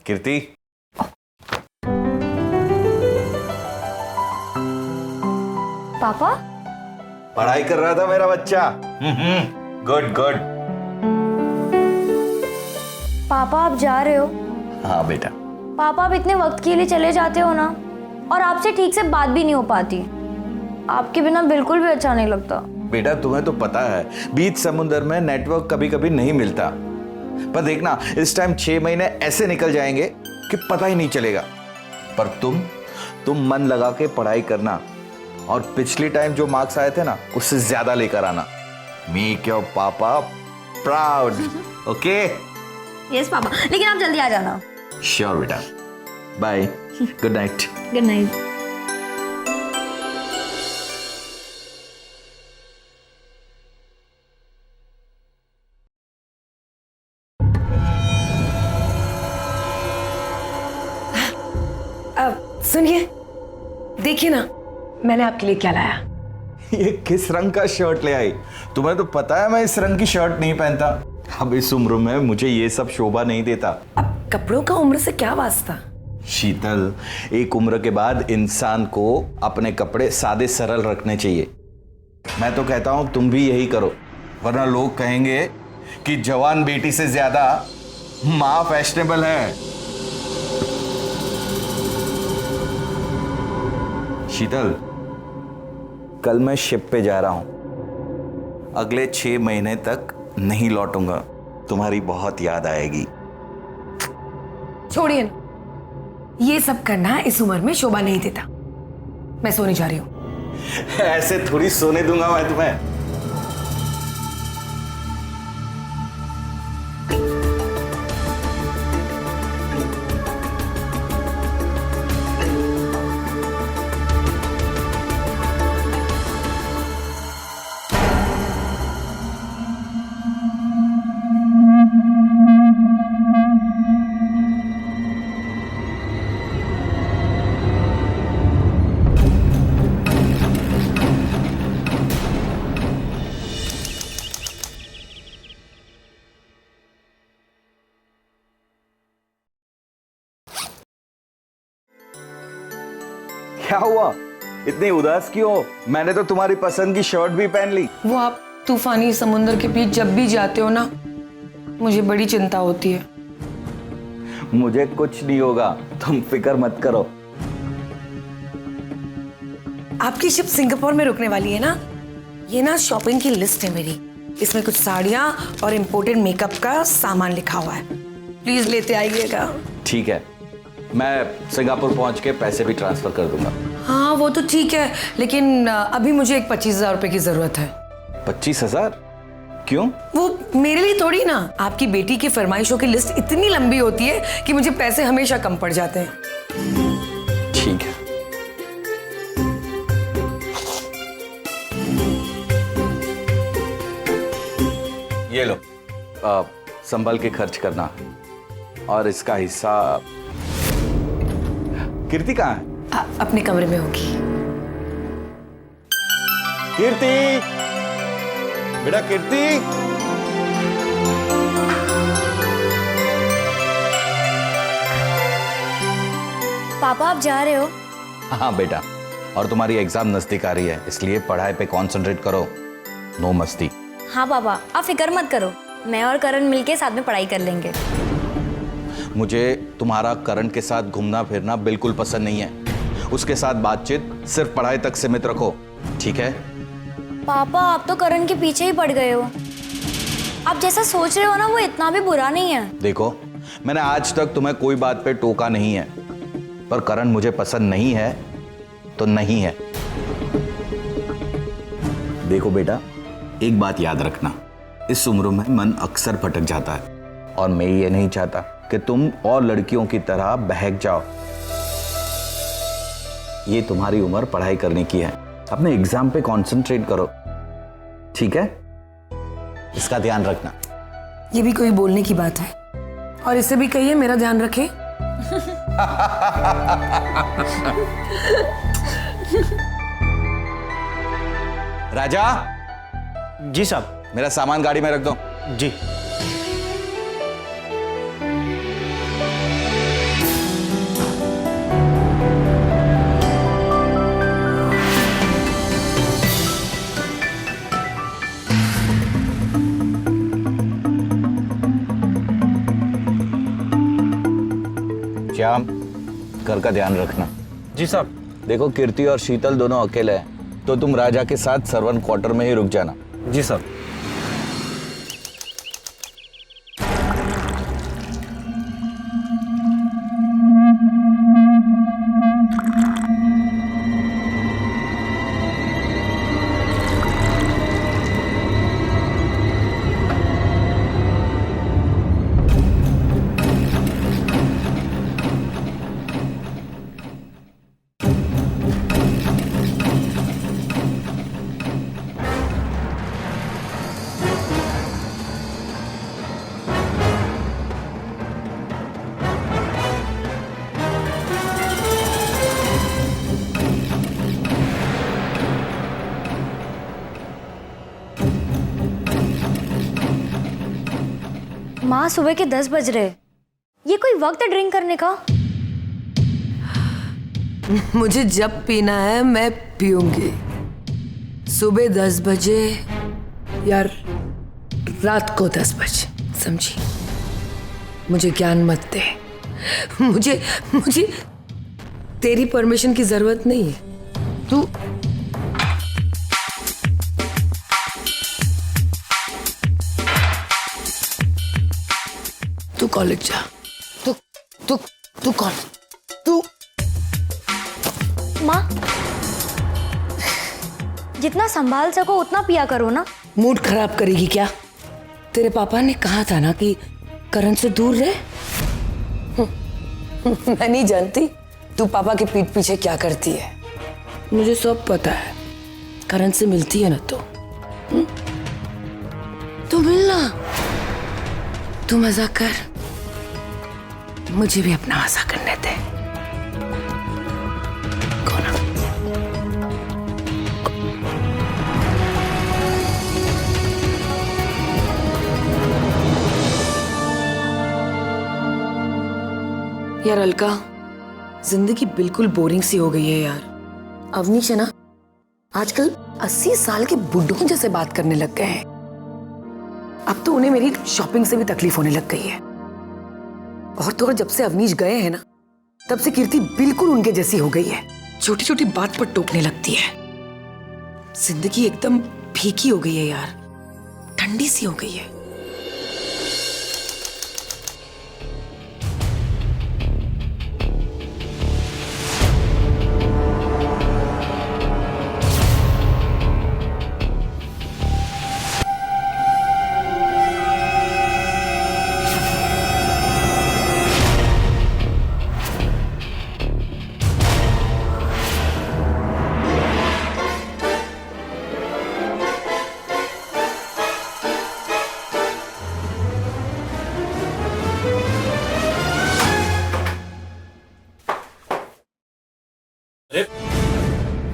कीर्ति, पापा पढ़ाई कर रहा था मेरा बच्चा। Good good. पापा आप जा रहे हो? हाँ बेटा। पापा आप इतने वक्त के लिए चले जाते हो ना, और आपसे ठीक से बात भी नहीं हो पाती। आपके बिना बिल्कुल भी अच्छा नहीं लगता। बेटा तुम्हें तो पता है बीच समुद्र में नेटवर्क कभी कभी नहीं मिलता, पर देखना इस टाइम 6 महीने ऐसे निकल जाएंगे कि पता ही नहीं चलेगा। पर तुम मन लगा के पढ़ाई करना, और पिछली टाइम जो मार्क्स आए थे ना उससे ज्यादा लेकर आना। Make your papa proud. Okay? Yes papa, लेकिन आप जल्दी आ जाना। श्योर बेटा। Bye, good night. Good night. सुनिए, देखिए ना मैंने आपके लिए क्या लाया। ये किस रंग का शर्ट ले आई? तुम्हें तो पता है मैं इस रंग की शर्ट नहीं पहनता। अब इस उम्र में मुझे ये सब शोभा नहीं देता। अब कपड़ों का उम्र से क्या वास्ता? शीतल, एक उम्र के बाद इंसान को अपने कपड़े सादे सरल रखने चाहिए। मैं तो कहता हूं तुम भी यही करो, वरना लोग कहेंगे कि जवान बेटी से ज्यादा मां फैशनेबल है। शीतल, कल मैं शिप पे जा रहा हूं। अगले 6 महीने तक नहीं लौटूंगा। तुम्हारी बहुत याद आएगी। छोड़िए ना, ये सब करना इस उम्र में शोभा नहीं देता। मैं सोने जा रही हूं। ऐसे थोड़ी सोने दूंगा मैं तुम्हें। क्या हुआ? इतनी उदास क्यों हो? मैंने तो तुम्हारी पसंद की शर्ट भी पहन ली। वो आप तूफानी समुद्र के बीच जब भी जाते हो ना, मुझे बड़ी चिंता होती है। मुझे कुछ नहीं होगा, तुम फिक्र मत करो। आपकी शिप सिंगापुर में रुकने वाली है ना? ये ना शॉपिंग की लिस्ट है मेरी। इसमें कुछ साड़ियां और इम्पोर्टेड मेकअप का सामान लिखा हुआ है। प्लीज लेते आइएगा। ठीक है, मैं सिंगापुर पहुंच के पैसे भी ट्रांसफर कर दूंगा। हाँ वो तो ठीक है, लेकिन अभी मुझे एक 25,000 रुपए की जरूरत है। 25,000? क्यों? वो मेरे लिए थोड़ी ना, आपकी बेटी की फरमाइशों की लिस्ट इतनी लंबी होती है कि मुझे पैसे हमेशा कम पड़ जाते हैं। ठीक है। ये लो, संभल के खर्च करना, और इसका हिस्सा कीर्ति कहाँ है? अपने कमरे में होगी। कीर्ति, बेटा कीर्ति। पापा आप जा रहे हो? हाँ बेटा, और तुम्हारी एग्जाम नजदीक आ रही है, इसलिए पढ़ाई पे कंसंट्रेट करो, नो मस्ती। हाँ पापा आप फिक्र मत करो, मैं और करण मिलके साथ में पढ़ाई कर लेंगे। मुझे तुम्हारा करण के साथ घूमना फिरना बिल्कुल पसंद नहीं है। उसके साथ बातचीत सिर्फ पढ़ाई तक सीमित रखो, ठीक है? पापा आप तो करण के पीछे ही पड़ गए हो। आप जैसा सोच रहे हो ना वो इतना भी बुरा नहीं है। देखो, मैंने आज तक तुम्हें कोई बात पे टोका नहीं है, पर करण मुझे पसंद नहीं है तो नहीं है। देखो बेटा, एक बात याद रखना, इस उम्र में मन अक्सर भटक जाता है, और मैं ये नहीं चाहता कि तुम और लड़कियों की तरह बहक जाओ। ये तुम्हारी उम्र पढ़ाई करने की है, अपने एग्जाम पे कंसंट्रेट करो, ठीक है? इसका ध्यान रखना। ये भी कोई बोलने की बात है? और इसे भी कहिए मेरा ध्यान रखे। राजा। जी साहब। मेरा सामान गाड़ी में रख दो। जी। श्याम, घर का ध्यान रखना। जी साहब। देखो कीर्ति और शीतल दोनों अकेले हैं, तो तुम राजा के साथ सर्वेंट क्वार्टर में ही रुक जाना। जी साहब। माँ, सुबह के 10 बज रहे। ये कोई वक्त है ड्रिंक करने का? मुझे जब पीना है मैं पीऊंगी, सुबह 10 बजे या रात को 10 बजे, समझी? मुझे ज्ञान मत दे। मुझे मुझे तेरी परमिशन की जरूरत नहीं है। तू कॉलेज जा। तू कॉलेज तू। माँ, जितना संभाल सको उतना पिया करो ना। मूड खराब करेगी क्या? तेरे पापा ने कहा था ना कि करण से दूर रहे। मैं नहीं जानती तू पापा के पीठ पीछे क्या करती है। मुझे सब पता है। करण से मिलती है ना तो मिलना। तू मजा कर, मुझे भी अपना मजा करने दे। कौन? यार अलका, जिंदगी बिल्कुल बोरिंग सी हो गई है यार। अवनीश है ना, आजकल 80 साल के बुड्ढों जैसे बात करने लग गए हैं। अब तो उन्हें मेरी शॉपिंग से भी तकलीफ होने लग गई है। और तो और जब से अवनीश गए हैं ना, तब से कीर्ति बिल्कुल उनके जैसी हो गई है। छोटी छोटी बात पर टोकने लगती है। जिंदगी एकदम फीकी हो गई है यार, ठंडी सी हो गई है।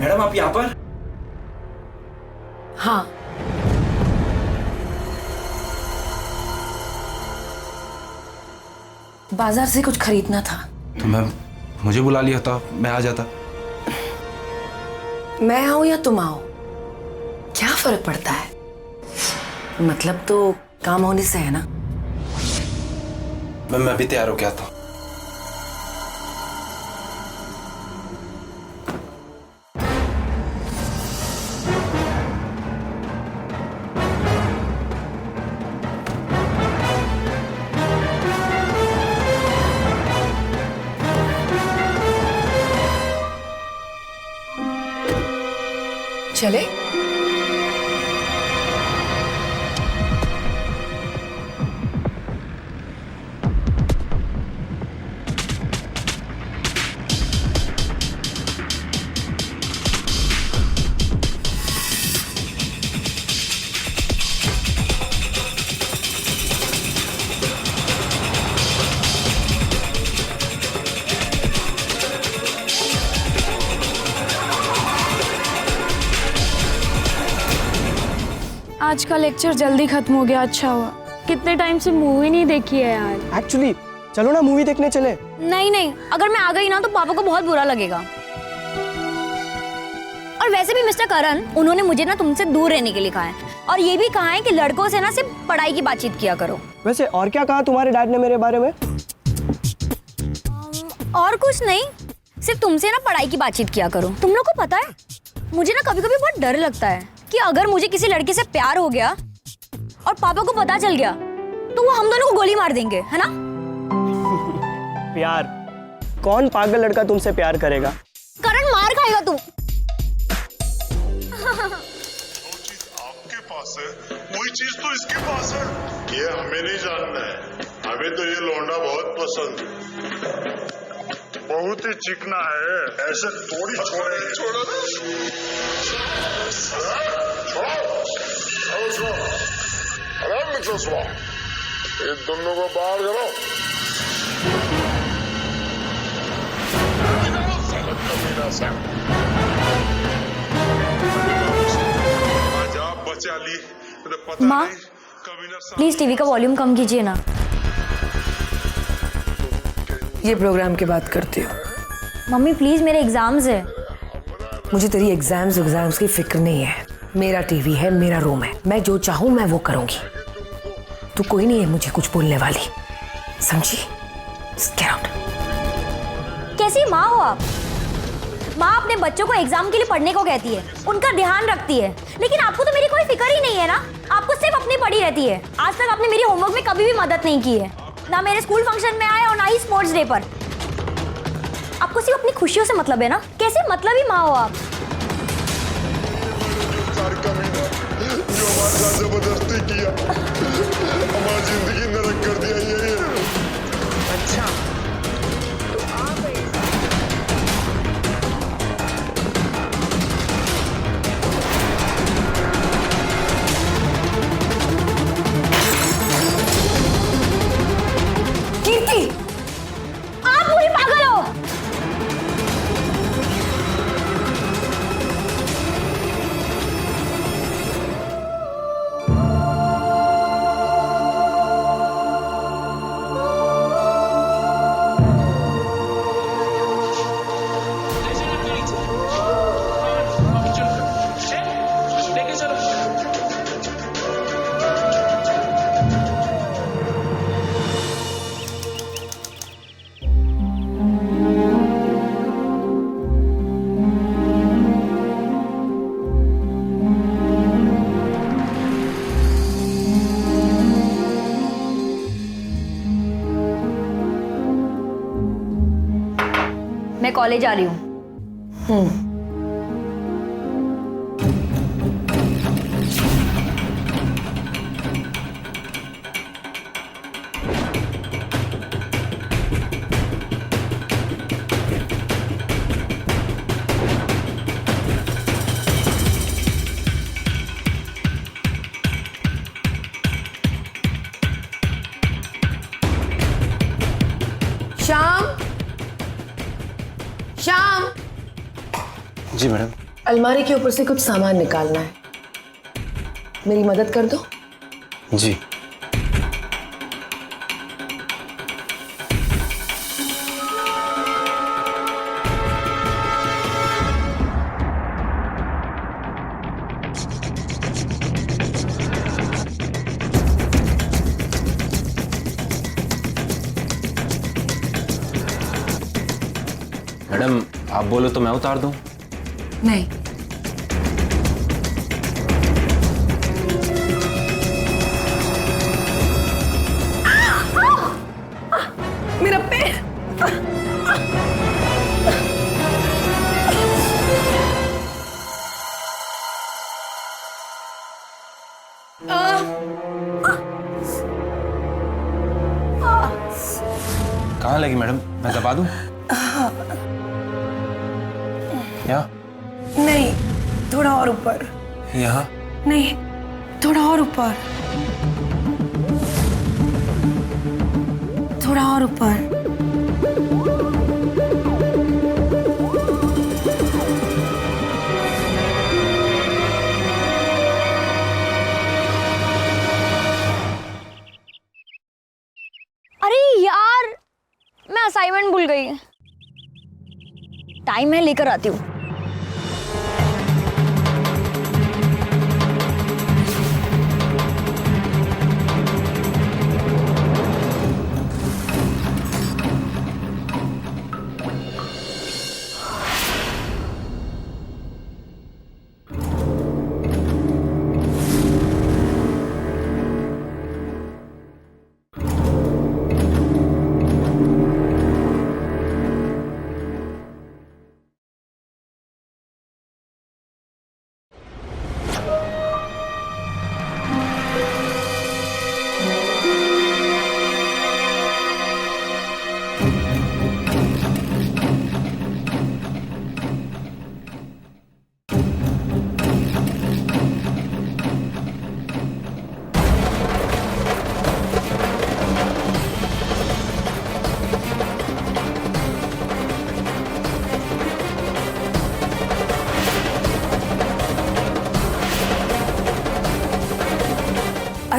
मैडम आप यहाँ पर? हाँ, बाजार से कुछ खरीदना था। तो मैम मुझे बुला लिया था, मैं आ जाता। मैं आऊं या तुम आओ, क्या फर्क पड़ता है? मतलब तो काम होने से है ना। मैम मैं भी तैयार हो गया था। चले? आज का लेक्चर जल्दी खत्म हो गया, अच्छा हुआ। कितने टाइम से मूवी नहीं देखी है यार। एक्चुअली चलो ना मूवी देखने चले। नहीं नहीं, अगर मैं आ गई ना तो पापा को बहुत बुरा लगेगा। और वैसे भी मिस्टर करण, उन्होंने मुझे ना तुमसे दूर रहने के लिए कहा है, और ये भी कहा है कि लड़कों से ना सिर्फ पढ़ाई की बातचीत किया करो। वैसे और क्या कहा तुम्हारे डैड ने मेरे बारे में? और कुछ नहीं, सिर्फ तुमसे ना पढ़ाई की बातचीत किया करो। तुम लोग को पता है, मुझे ना कभी कभी बहुत डर लगता है कि अगर मुझे किसी लड़के से प्यार हो गया और पापा को पता चल गया तो वो हम दोनों को गोली मार देंगे, है ना? प्यार? कौन पागल लड़का तुमसे प्यार करेगा? करण, मार खाएगा तू। आपके पास है वही चीज तो इसके पास है। ये हमें नहीं जानना है, हमें तो ये लौंडा बहुत पसंद है, बहुत ही चिकना है, ऐसे थोड़ी छोड़े। छोड़ो छोड़ो, आराम से ये दोनों को बाहर करो। आज आप बचा ली तो पता माँ, नहीं कभी ना प्लीज टीवी का वॉल्यूम कम कीजिए ना। ये प्रोग्राम की बात करती हो? मम्मी प्लीज, मेरे एग्जाम्स है। मुझे तेरी एग्जाम्स की फिक्र नहीं है। मेरा टीवी है, मेरा रूम है, मैं जो चाहूं मैं वो करूंगी। तू कोई नहीं है मुझे कुछ बोलने वाली, समझी? Get out. कैसी माँ हो आप? माँ अपने बच्चों को एग्जाम के लिए पढ़ने को कहती है, उनका ध्यान रखती है, लेकिन आपको तो मेरी कोई फिक्र ही नहीं है ना। आपको सिर्फ अपनी पड़ी रहती है। आज तक आपने मेरी होमवर्क में कभी भी मदद नहीं की है, ना मेरे स्कूल फंक्शन में आए और ना ही स्पोर्ट्स डे पर। आपको सिर्फ अपनी खुशियों से मतलब है ना। कैसे मतलबी माँ हो आप? जो हमारे साथ जबरदस्ती किया, हमारी जिंदगी नरक कर दिया ये। अच्छा, कीर्ति, आप पूरी पागल हो। मैं कॉलेज आ रही हूँ। श्याम, श्याम, जी मैडम। अलमारी के ऊपर से कुछ सामान निकालना है, मेरी मदद कर दो। जी। मैडम आप बोलो तो मैं उतार दूं? नहीं, मेरा पैर। कहाँ लगी मैडम, मैं दबा दूं? यहाँ? नहीं, थोड़ा और ऊपर। यहाँ? नहीं, थोड़ा और ऊपर, थोड़ा और ऊपर। अरे यार, मैं असाइनमेंट भूल गई। टाइम है, लेकर आती हूँ।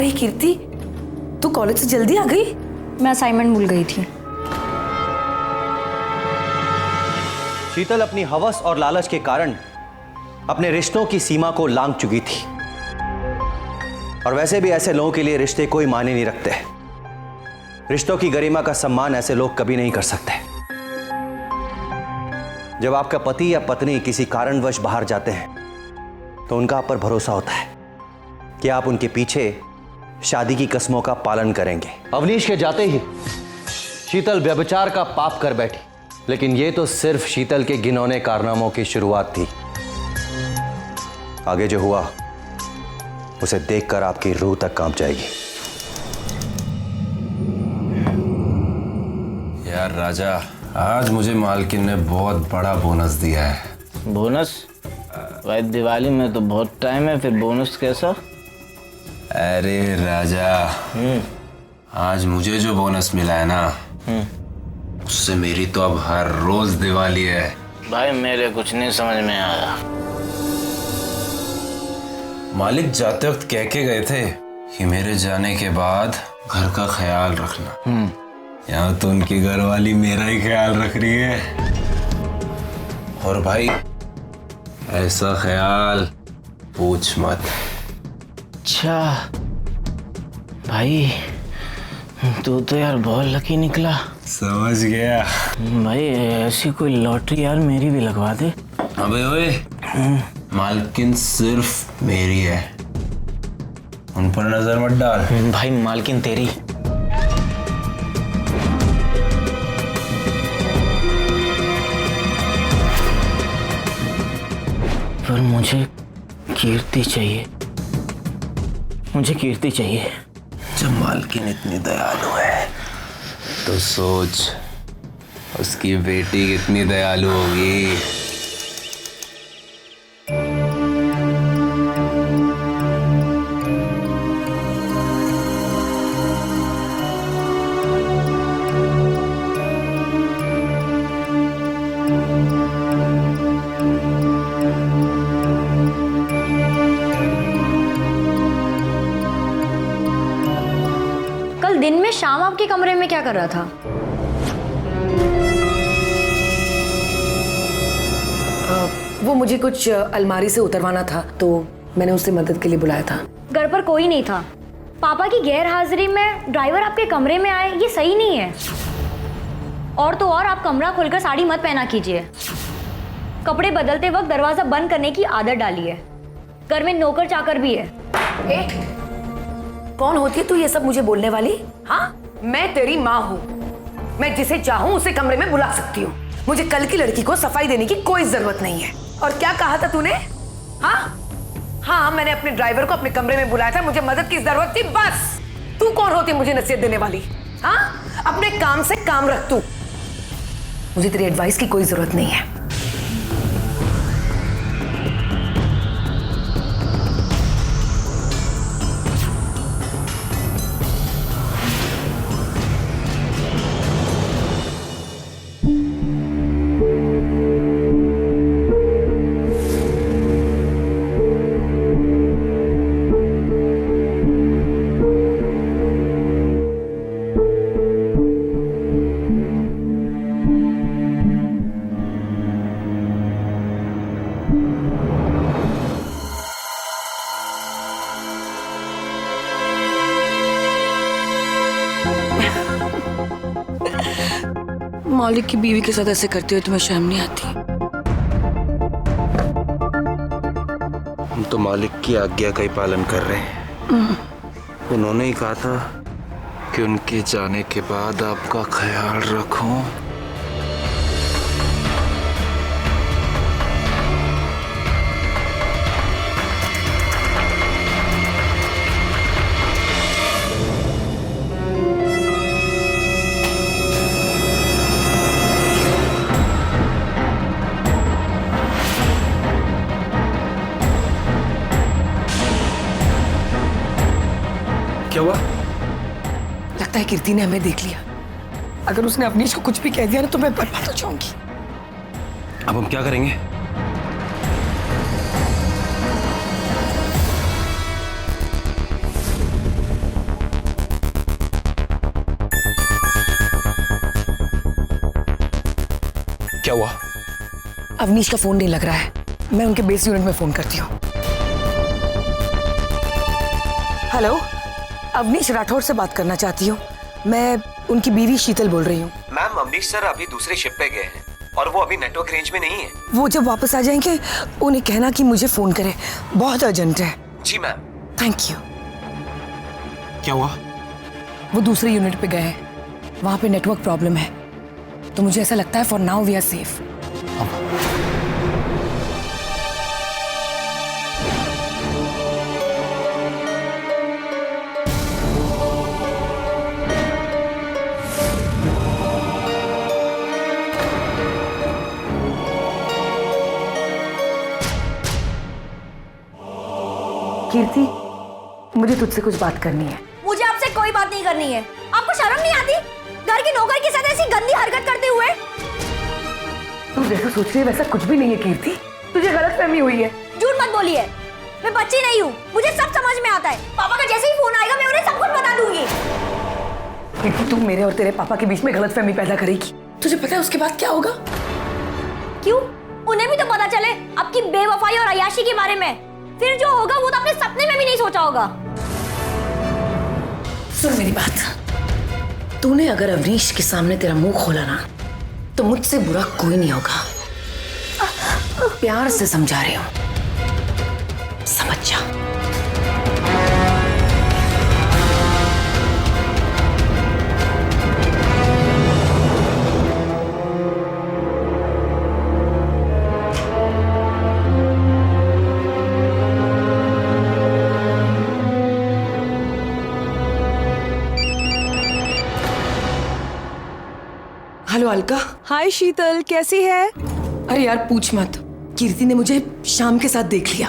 अरे कीर्ति, तू कॉलेज से जल्दी आ गई? मैं असाइनमेंट भूल गई थी। शीतल अपनी हवस और लालच के कारण अपने रिश्तों की सीमा को लांघ चुकी थी। और वैसे भी ऐसे लोगों के लिए रिश्ते कोई मायने नहीं रखते। रिश्तों की गरिमा का सम्मान ऐसे लोग कभी नहीं कर सकते। जब आपका पति या पत्नी किसी कारणवश बाहर जाते हैं तो उनका आप पर भरोसा होता है कि आप उनके पीछे शादी की कस्मों का पालन करेंगे। अवनीश के जाते ही शीतल व्यभिचार का पाप कर बैठी, लेकिन यह तो सिर्फ शीतल के घिनौने कारनामों की शुरुआत थी। आगे जो हुआ उसे देखकर आपकी रूह तक कांप जाएगी। यार राजा, आज मुझे मालकिन ने बहुत बड़ा बोनस दिया है। बोनस? भाई दिवाली में तो बहुत टाइम है, फिर बोनस कैसा? अरे राजा, आज मुझे जो बोनस मिला है ना, उससे मेरी तो अब हर रोज दिवाली है। भाई मेरे कुछ नहीं समझ में आया। मालिक जाते वक्त कह के गए थे कि मेरे जाने के बाद घर का ख्याल रखना। यहाँ तो उनकी घरवाली मेरा ही ख्याल रख रही है। और भाई ऐसा ख्याल पूछ मत। अच्छा भाई, तू तो यार बहुत लकी निकला। समझ गया भाई ऐसी कोई लॉटरी यार मेरी भी लगवा दे। अबे ओए, मालकिन सिर्फ मेरी है, उन पर नजर मत डाल। भाई मालकिन तेरी। पर मुझे कीर्ति चाहिए, मुझे कीर्ति चाहिए। जब मालकिन इतनी दयालु है तो सोच उसकी बेटी कितनी दयालु होगी। कल दिन में शाम आपके कमरे में क्या कर रहा था? वो मुझे कुछ अलमारी से उतरवाना था, तो मैंने उससे मदद के लिए बुलाया था। घर पर कोई नहीं था। पापा की गैर हाजिरी में ड्राइवर आपके कमरे में आए, ये सही नहीं है। और तो और आप कमरा खोलकर साड़ी मत पहना कीजिए। कपड़े बदलते वक्त दरवाजा बंद करने की आदत डालिए। घर में नौकर चाकर भी है। कौन होती है तू ये सब मुझे बोलने वाली? हाँ, मैं तेरी माँ हूँ। मैं जिसे चाहूँ उसे कमरे में बुला सकती हूँ। मुझे कल की लड़की को सफाई देने की कोई जरूरत नहीं है। और क्या कहा था तूने? हाँ हाँ, मैंने अपने ड्राइवर को अपने कमरे में बुलाया था, मुझे मदद की जरूरत थी, बस। तू कौन होती मुझे नसीहत देने वाली? हाँ, अपने काम से काम रख तू। मुझे तेरी एडवाइस की कोई जरूरत नहीं है। मालिक की बीवी के साथ ऐसे करते हुए तुम्हें शर्म नहीं आती? हम तो मालिक की आज्ञा का ही पालन कर रहे हैं। उन्होंने ही कहा था कि उनके जाने के बाद आपका ख्याल रखूं। क्या हुआ? लगता है कीर्ति ने हमें देख लिया। अगर उसने अवनीश को कुछ भी कह दिया ना तो मैं बर्बाद हो जाऊंगी। अब हम क्या करेंगे? क्या हुआ? अवनीश का फोन नहीं लग रहा है, मैं उनके बेस यूनिट में फोन करती हूँ। हेलो, अवनीश राठौर से बात करना चाहती हूँ। मैं उनकी बीवी शीतल बोल रही हूँ। मैम, अवनीश सर अभी दूसरे शिप पे गए हैं और वो अभी नेटवर्क रेंज में नहीं है। वो जब वापस आ जाएंगे उन्हें कहना कि मुझे फोन करे, बहुत अर्जेंट है। जी मैम। Thank you. क्या हुआ? वो दूसरे यूनिट पे गए हैं, वहां पे नेटवर्क प्रॉब्लम है, तो मुझे ऐसा लगता है for now we are safe. Kirti, मुझे तुझसे कुछ बात करनी है। मुझे आपसे कोई बात नहीं करनी है। आपको शर्म नहीं आती घर के नौकर के साथ ऐसी गंदी हरकत करते हुए? तू जैसा सोच रही है वैसा कुछ भी नहीं है कीर्ति, तुझे गलतफहमी हुई है। झूठ मत बोलिए, मैं बच्ची नहीं हूँ, मुझे सब समझ में आता है। पापा का जैसे ही फोन आएगा मैं उन्हें सब कुछ बता दूंगी। कीर्ति, तू मेरे और तेरे पापा के बीच में गलतफहमी पैदा करेगी, तुझे पता है उसके बाद क्या होगा? क्यों? उन्हें भी तो पता चले आपकी बेवफाई और अय्याशी के बारे में। फिर जो होगा वो तो अपने सपने में भी नहीं सोचा होगा। सुन मेरी बात, तूने अगर अवनीश के सामने तेरा मुंह खोला ना तो मुझसे बुरा कोई नहीं होगा। प्यार से समझा रही हूं, समझ जा। हेलो अलका। हाय शीतल, कैसी है? अरे यार पूछ मत, कीर्ति ने मुझे शाम के साथ देख लिया।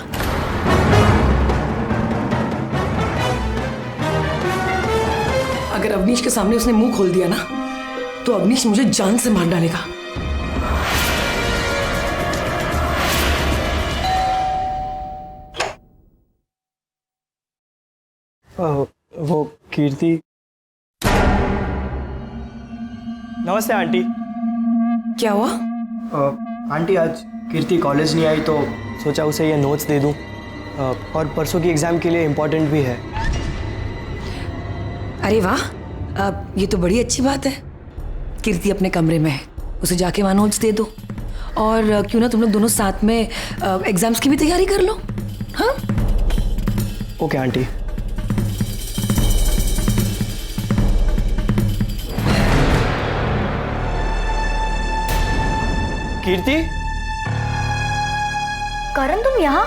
अगर अवनीश के सामने उसने मुंह खोल दिया ना तो अवनीश मुझे जान से मार डालेगा। वो कीर्ति। नमस्ते आंटी। क्या हुआ? आंटी, आज कीर्ति कॉलेज नहीं आई तो सोचा उसे ये नोट्स दे दूं, और परसों की एग्ज़ाम के लिए इम्पोर्टेंट भी है। अरे वाह, अब ये तो बड़ी अच्छी बात है। कीर्ति अपने कमरे में है, उसे जाके वहाँ नोट्स दे दो, और क्यों ना तुम लोग दोनों साथ में एग्जाम्स की भी तैयारी कर लो। हाँ ओके आंटी। कीर्ति, करण तुम यहाँ?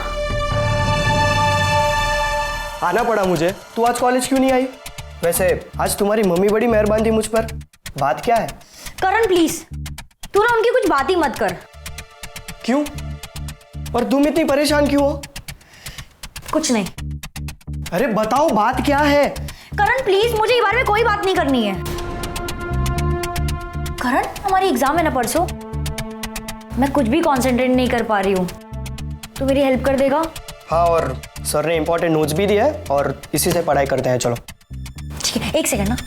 आना पड़ा मुझे। तू आज कॉलेज क्यों नहीं आई? वैसे आज तुम्हारी मम्मी बड़ी मेहरबान थी मुझ पर। बात क्या है? करण प्लीज, तू ना उनकी कुछ बात ही मत कर। क्यों? और तुम इतनी परेशान क्यों हो? कुछ नहीं। अरे बताओ, बात क्या है? करण प्लीज, मुझे इस बारे में कोई बात नहीं करनी है। करण, हमारी एग्जाम है ना परसों, मैं कुछ भी कंसंट्रेट नहीं कर पा रही हूँ, तू मेरी हेल्प कर देगा? हाँ, और सर ने इंपॉर्टेंट नोट्स भी दिए हैं और इसी से पढ़ाई करते हैं। चलो ठीक है, एक सेकंड ना।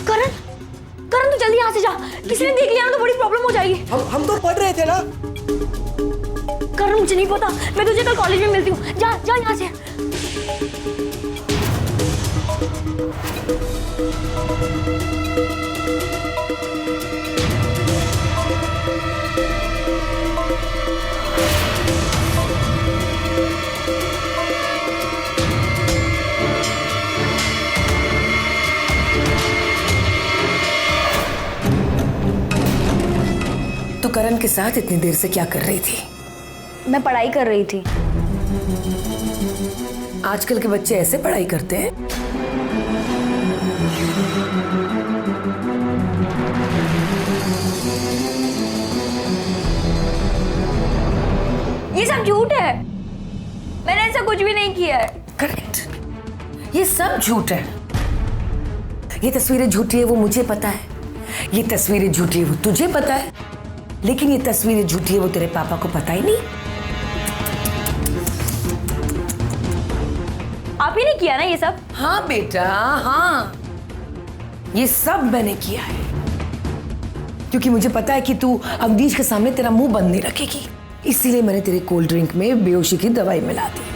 करण, करण तू जल्दी यहाँ से जा, किसी ने देख लिया ना तो बड़ी प्रॉब्लम हो जाएगी। हम तो पढ़ रहे थे ना। करण मुझे नहीं पता, मैं तुझे कल कॉलेज में मिलती हूँ। जा जा यहाँ से। तो करण के साथ इतनी देर से क्या कर रही थी? मैं पढ़ाई कर रही थी। आजकल के बच्चे ऐसे पढ़ाई करते हैं? ये सब झूठ है, मैंने ऐसा कुछ भी नहीं किया है। करेक्ट, ये सब झूठ है। ये तस्वीरें झूठी है वो मुझे पता है, ये तस्वीरें झूठी है वो तुझे पता है, लेकिन ये तस्वीरें झूठी है वो तेरे पापा को पता ही नहीं। आप ही ने किया ना ये सब? हाँ बेटा हाँ, ये सब मैंने किया है, क्योंकि मुझे पता है कि तू अवनीश के सामने तेरा मुंह बंद नहीं रखेगी, इसीलिए मैंने तेरे कोल्ड ड्रिंक में बेहोशी की दवाई मिला दी।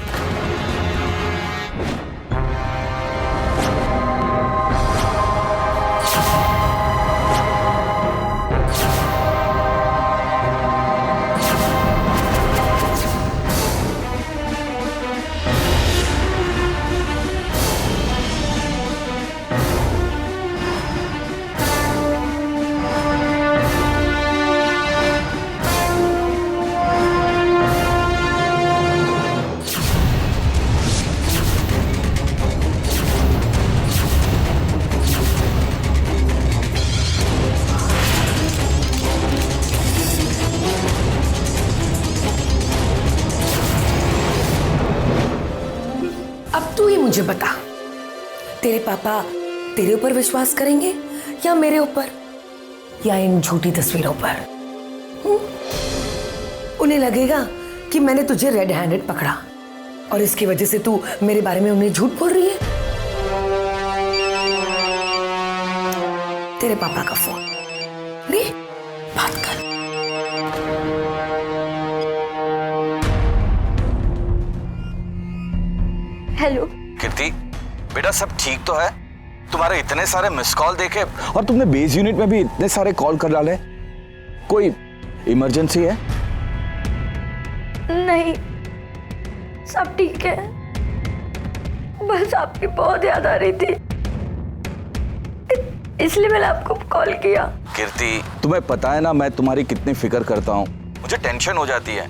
मुझे बता, तेरे पापा तेरे ऊपर विश्वास करेंगे या मेरे ऊपर या इन झूठी तस्वीरों पर? उन्हें लगेगा कि मैंने तुझे रेड हैंडेड पकड़ा और इसकी वजह से तू मेरे बारे में उन्हें झूठ बोल रही है। तेरे पापा का फोन, ले बात कर। हेलो कीर्ति, बेटा सब ठीक तो है? तुम्हारे इतने सारे मिस कॉल देखे और तुमने बेस यूनिट में भी इतने सारे कॉल कर डाले, कोई इमरजेंसी है? नहीं, सब ठीक है, बस आपकी बहुत याद आ रही थी, इसलिए मैंने आपको कॉल किया। कीर्ति, तुम्हें पता है ना मैं तुम्हारी कितनी फिक्र करता हूँ, मुझे टेंशन हो जाती है,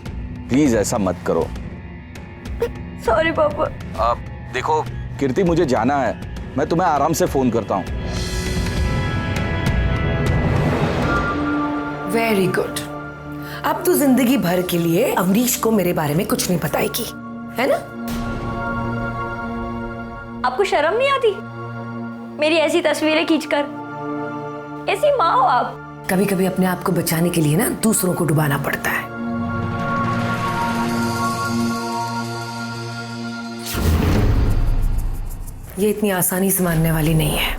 प्लीज ऐसा मत करो। सॉरी पापा। देखो कीर्ति, मुझे जाना है, मैं तुम्हें आराम से फोन करता हूँ। वेरी गुड, अब तू जिंदगी भर के लिए अवनीश को मेरे बारे में कुछ नहीं बताएगी, है ना? आपको शर्म नहीं आती मेरी ऐसी तस्वीरें खींचकर? ऐसी माँ हो आप। कभी कभी अपने आप को बचाने के लिए ना दूसरों को डुबाना पड़ता है। ये इतनी आसानी से मानने वाली नहीं है,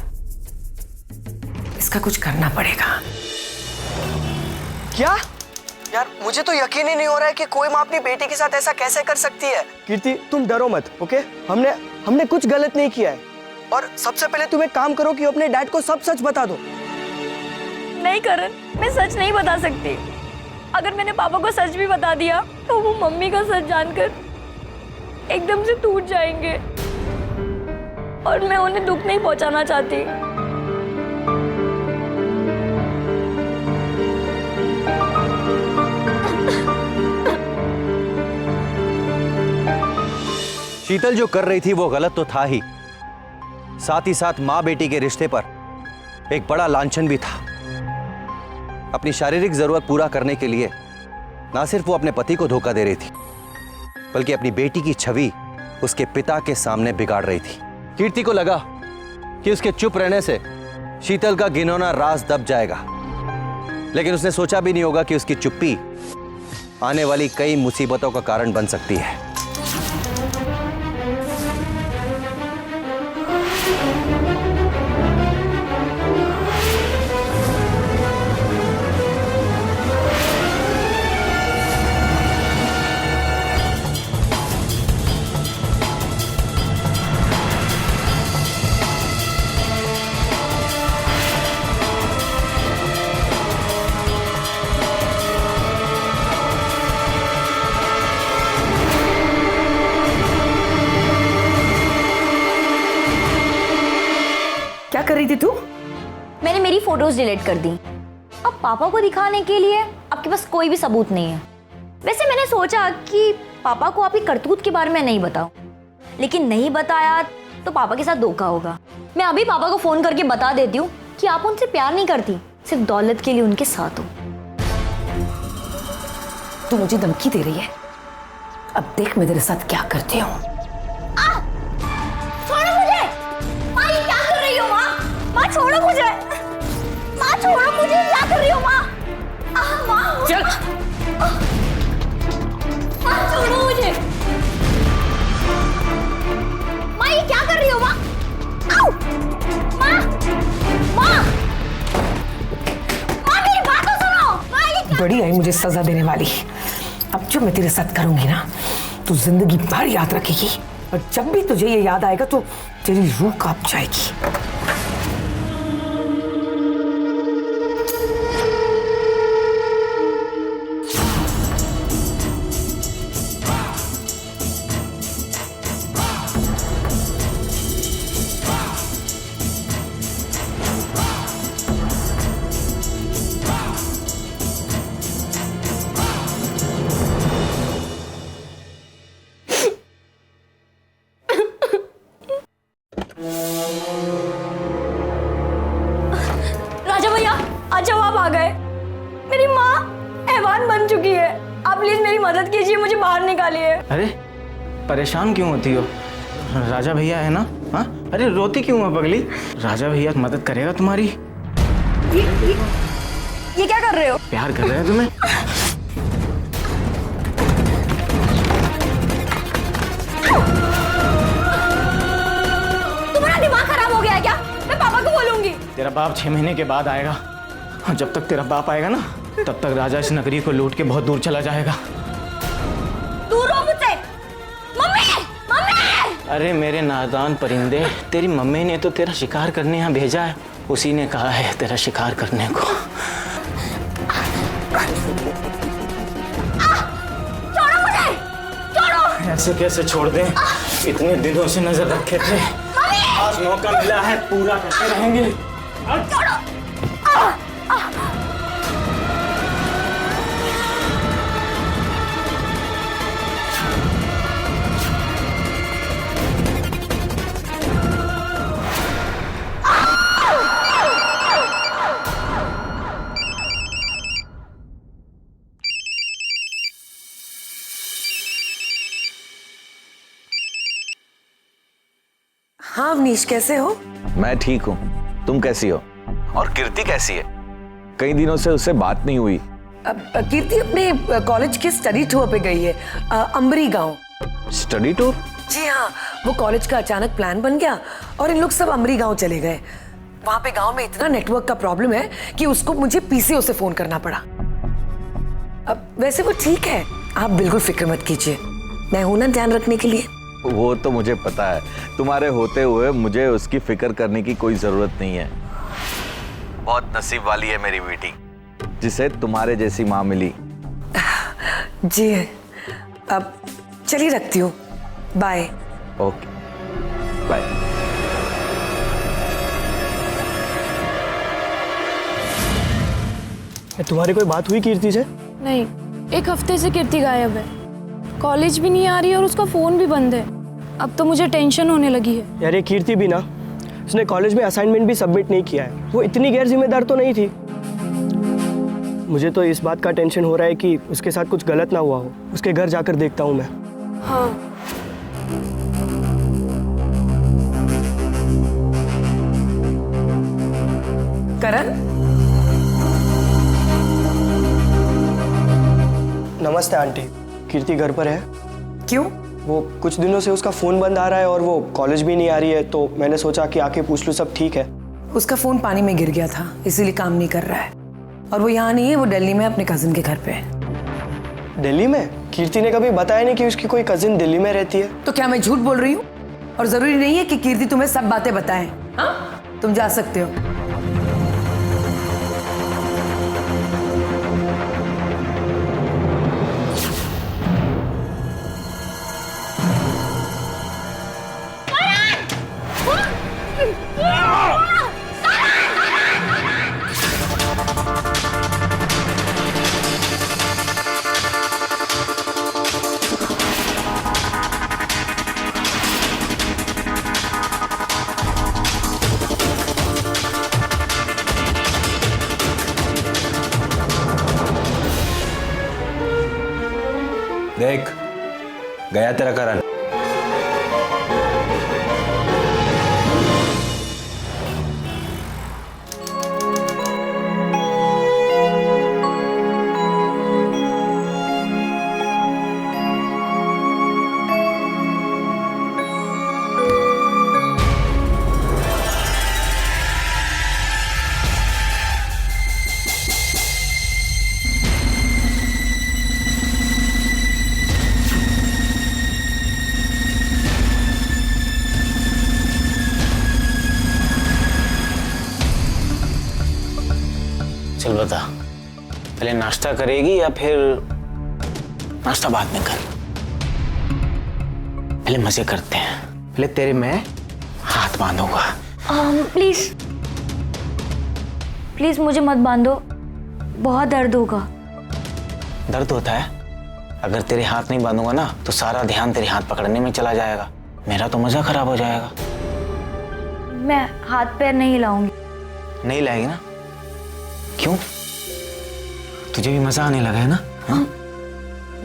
इसका कुछ करना पड़ेगा। क्या? यार मुझे तो यकीन ही नहीं हो रहा है कि कोई माँ अपनी बेटी के साथ ऐसा कैसे कर सकती है। कीर्ति तुम डरो मत, ओके? हमने कुछ गलत नहीं किया है, और सबसे पहले तुम एक काम करो कि अपने डैड को सब सच बता दो। नहीं करण, मैं सच नहीं बता सकती। अगर मैंने पापा को सच भी बता दिया तो वो मम्मी का सच जानकर एकदम से टूट जाएंगे और मैं उन्हें दुख नहीं पहुंचाना चाहती। शीतल जो कर रही थी वो गलत तो था ही, साथ ही साथ मां बेटी के रिश्ते पर एक बड़ा लांछन भी था। अपनी शारीरिक जरूरत पूरा करने के लिए ना सिर्फ वो अपने पति को धोखा दे रही थी, बल्कि अपनी बेटी की छवि उसके पिता के सामने बिगाड़ रही थी। कीर्ति को लगा कि उसके चुप रहने से शीतल का घिनौना राज दब जाएगा, लेकिन उसने सोचा भी नहीं होगा कि उसकी चुप्पी आने वाली कई मुसीबतों का कारण बन सकती है। क्या कर रही थी तू? मैंने मेरी फोटोज डिलीट कर दी। अब पापा को दिखाने के लिए आपके पास कोई भी सबूत नहीं है। वैसे मैंने सोचा कि पापा को आपकी करतूत के बारे में नहीं बताऊं, लेकिन नहीं बताया तो पापा के साथ धोखा होगा। मैं अभी पापा को फोन करके बता देती हूँ कि आप उनसे प्यार नहीं करती, सिर्फ दौलत के लिए उनके साथ हो। तू मुझे धमकी दे रही है? अब देख मैं तेरे साथ क्या करती हूँ। छोड़ो मुझे! माँ, ये क्या कर रही हो माँ? माँ छोड़ो मुझे! माँ छोड़ो मुझे! क्या कर रही हो माँ? माँ चल। माँ छोड़ो मुझे! माँ ये क्या कर रही हो माँ? आओ! माँ! माँ! माँ मेरी बात तो सुनो! माँ ये क्या? बड़ी आई मुझे सजा देने वाली। अब जो मैं तेरे साथ करूंगी ना, तू जिंदगी भर याद रखेगी, और जब भी तुझे ये याद आएगा तो तेरी रूह कांप जाएगी। राजा भैया, अच्छा आप आ गए। मेरी माँ हैवान बन चुकी है। आप प्लीज मेरी मदद कीजिए, मुझे बाहर निकालिए। अरे परेशान क्यों होती हो? राजा भैया है ना? हाँ, अरे रोती क्यों है पगली? राजा भैया मदद करेगा तुम्हारी। ये क्या कर रहे हो? प्यार कर रहे हैं तुम्हें। तुम्हारा दिमाग खराब हो गया है क्या? मैं पापा को बोलूंगी। तेरा बाप 6 महीने के बाद आएगा, और जब तक तेरा बाप आएगा ना, तब तक राजा इस नगरी को लूट के बहुत दूर चला जाएगा। दूर हो मुझसे। मम्मी! मम्मी! अरे मेरे नादान परिंदे, तेरी मम्मी ने तो तेरा शिकार करने यहाँ भेजा है। उसी ने कहा है तेरा शिकार करने को। छोड़ो मुझे! छोड़ो! ऐसे कैसे छोड़ दें? इतने दिनों से नजर रखे थे, आज मौका मिला है, पूरा करते रहेंगे। छोड़ो! हाँ अवनीश, कैसे हो? मैं ठीक हूँ, तुम कैसी हो? और कीर्ति कैसी है? कई दिनों से उससे बात नहीं हुई। अब कीर्ति अपने कॉलेज के स्टडी टूर पे गई है, अंबरी गांव। Study tour? जी हाँ, वो कॉलेज का अचानक प्लान बन गया और इन लोग सब अंबरी गांव चले गए। वहां पे गांव में इतना नेटवर्क का प्रॉब्लम है कि उसको मुझे पीसीओ से फोन करना पड़ा। अब वैसे वो ठीक है, आप बिल्कुल फिक्र मत कीजिए, मैं हूं ना ध्यान रखने के लिए। वो तो मुझे पता है, तुम्हारे होते हुए मुझे उसकी फिक्र करने की कोई जरूरत नहीं है। बहुत नसीब वाली है मेरी बेटी, जिसे तुम्हारे जैसी माँ मिली। जी अब चलिए रखती हूँ, बाय। Okay bye. तुम्हारी कोई बात हुई कीर्ति से? नहीं, 1 हफ्ते से कीर्ति गायब है। कॉलेज भी नहीं आ रही और उसका फोन भी बंद है। अब तो मुझे टेंशन होने लगी है। यार ये कीर्ति भी ना, उसने कॉलेज में असाइनमेंट भी सबमिट नहीं किया है। वो इतनी गैर जिम्मेदार तो नहीं थी। मुझे तो इस बात का टेंशन हो रहा है कि उसके साथ कुछ गलत ना हुआ हो। उसके घर जाकर देखता हूँ मैं। हाँ, करण, नमस्ते आंटी, कीर्ति घर पर है? क्यों? वो कुछ दिनों से उसका फ़ोन बंद आ रहा है और वो कॉलेज भी नहीं आ रही है, तो मैंने सोचा कि आके पूछ लूँ सब ठीक है। उसका फोन पानी में गिर गया था, इसीलिए काम नहीं कर रहा है। और वो यहाँ नहीं है, वो दिल्ली में अपने कजिन के घर पे है। दिल्ली में? कीर्ति ने कभी बताया नहीं कि उसकी कोई कजिन दिल्ली में रहती है। तो क्या मैं झूठ बोल रही हूँ? और जरूरी नहीं है कि कीर्ति तुम्हें सब बातें बताए। हाँ, तुम जा सकते हो। देख गया तेरा करण। चल बता, पहले नाश्ता करेगी या फिर नाश्ता बाद में कर? पहले मजे करते हैं, पहले तेरे मैं हाथ बांधूंगा। प्लीज प्लीज मुझे मत बांधो, बहुत दर्द होगा। दर्द होता है? अगर तेरे हाथ नहीं बांधूंगा ना तो सारा ध्यान तेरे हाथ पकड़ने में चला जाएगा, मेरा तो मजा खराब हो जाएगा। मैं हाथ पैर नहीं हिलाऊंगी। नहीं लाएगी ना? क्यों? तुझे भी मजा आने लगा है ना? हाँ?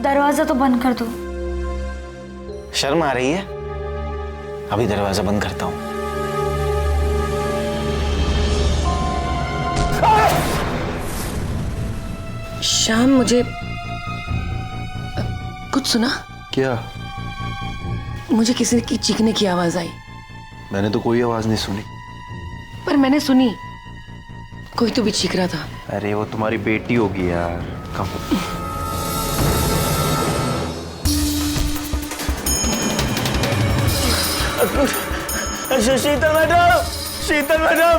दरवाजा तो बंद कर दो। शर्म आ रही है? अभी दरवाजा बंद करता हूं। शाम, मुझे कुछ सुना? क्या? मुझे किसी की चीखने की आवाज आई। मैंने तो कोई आवाज नहीं सुनी। पर मैंने सुनी, कोई तो भी चीख रहा था। अरे वो तुम्हारी बेटी होगी यार। कम। शीतल मैडम, शीतल मैडम,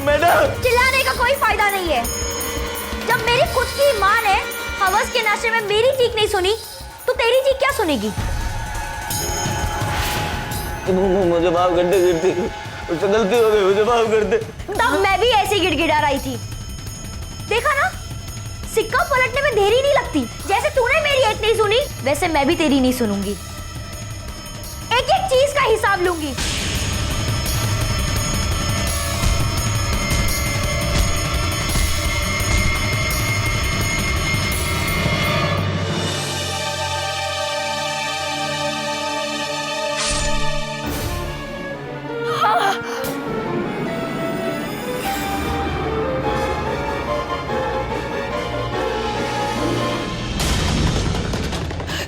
मैडम। चिल्लाने का कोई फायदा नहीं है। जब मेरी खुद की माँ ने हवस के नशे में मेरी चीख नहीं सुनी तो तेरी चीख क्या सुनेगी? मुझे माफ कर दे कीर्ति, मुझसे गलती हो गई, मुझे माफ कर दे। तब मैं भी ऐसे गिड़गिड़ा रही थी। देखा ना, सिक्का पलटने में देरी नहीं लगती। जैसे तूने मेरी एक नहीं सुनी वैसे मैं भी तेरी नहीं सुनूंगी। एक एक चीज का हिसाब लूंगी।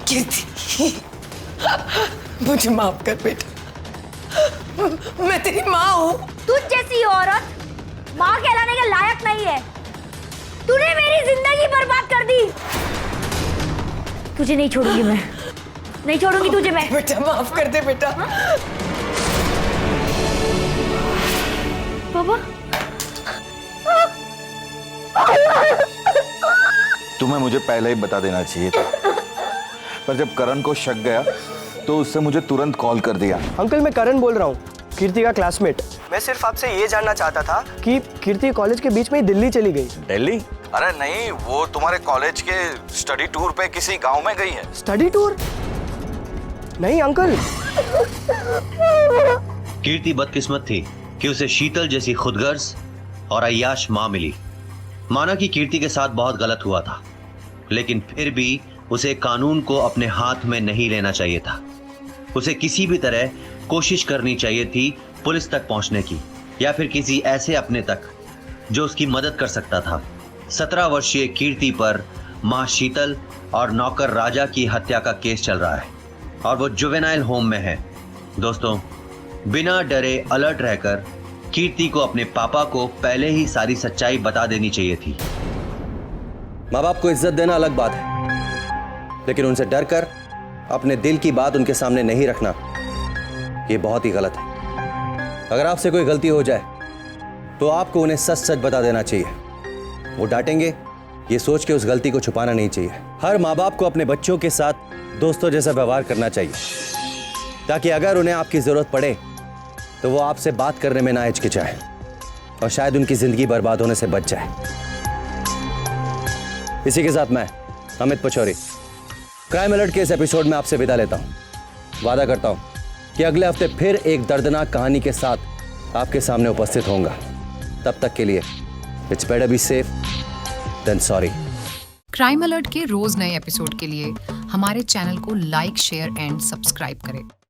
कीर्ति, मुझे माफ कर बेटा, मैं तेरी माँ हूँ। तुझ जैसी औरत माँ कहलाने के लायक नहीं है। तूने मेरी जिंदगी बर्बाद कर दी। तुझे नहीं छोड़ूंगी मैं, नहीं छोड़ूंगी तुझे मैं। बेटा माफ कर दे बेटा। पापा, तुम्हें मुझे पहले ही बता देना चाहिए था, पर जब करण को शक गया तो उससे मुझे तुरंत कॉल कर दिया। अंकल, मैं करण बोल रहा हूँ, कीर्ति का क्लासमेट। मैं सिर्फ आपसे ये जानना चाहता था कि कीर्ति कॉलेज के बीच में ही दिल्ली चली गई। दिल्ली? अरे नहीं, वो तुम्हारे कॉलेज के स्टडी टूर पे किसी गांव में गई है। Study tour? नहीं अंकल। कीर्ति बदकिस्मत थी कि उसे शीतल जैसी खुदगर्ज और अय्याश मां मिली। माना कि कीर्ति के साथ बहुत गलत हुआ था, लेकिन फिर भी उसे कानून को अपने हाथ में नहीं लेना चाहिए था। उसे किसी भी तरह कोशिश करनी चाहिए थी पुलिस तक पहुंचने की, या फिर किसी ऐसे अपने तक जो उसकी मदद कर सकता था। 17 वर्षीय कीर्ति पर मां शीतल और नौकर राजा की हत्या का केस चल रहा है और वो जुवेनाइल होम में है। दोस्तों, बिना डरे अलर्ट रहकर कीर्ति को अपने पापा को पहले ही सारी सच्चाई बता देनी चाहिए थी। माँ बाप को इज्जत देना अलग बात है, लेकिन उनसे डरकर अपने दिल की बात उनके सामने नहीं रखना, ये बहुत ही गलत है। अगर आपसे कोई गलती हो जाए तो आपको उन्हें सच सच बता देना चाहिए। वो डांटेंगे ये सोच के उस गलती को छुपाना नहीं चाहिए। हर माँ बाप को अपने बच्चों के साथ दोस्तों जैसा व्यवहार करना चाहिए, ताकि अगर उन्हें आपकी जरूरत पड़े तो वो आपसे बात करने में ना हिचकिचाए और शायद उनकी जिंदगी बर्बाद होने से बच जाए। इसी के साथ मैं अमित पचौरी क्राइम अलर्ट के इस एपिसोड में आपसे विदा लेता हूं। वादा करता हूं कि अगले हफ्ते फिर एक दर्दनाक कहानी के साथ आपके सामने उपस्थित होऊंगा। तब तक के लिए it's better be safe than sorry. Crime alert के रोज नए एपिसोड के लिए हमारे चैनल को लाइक, शेयर एंड सब्सक्राइब करें।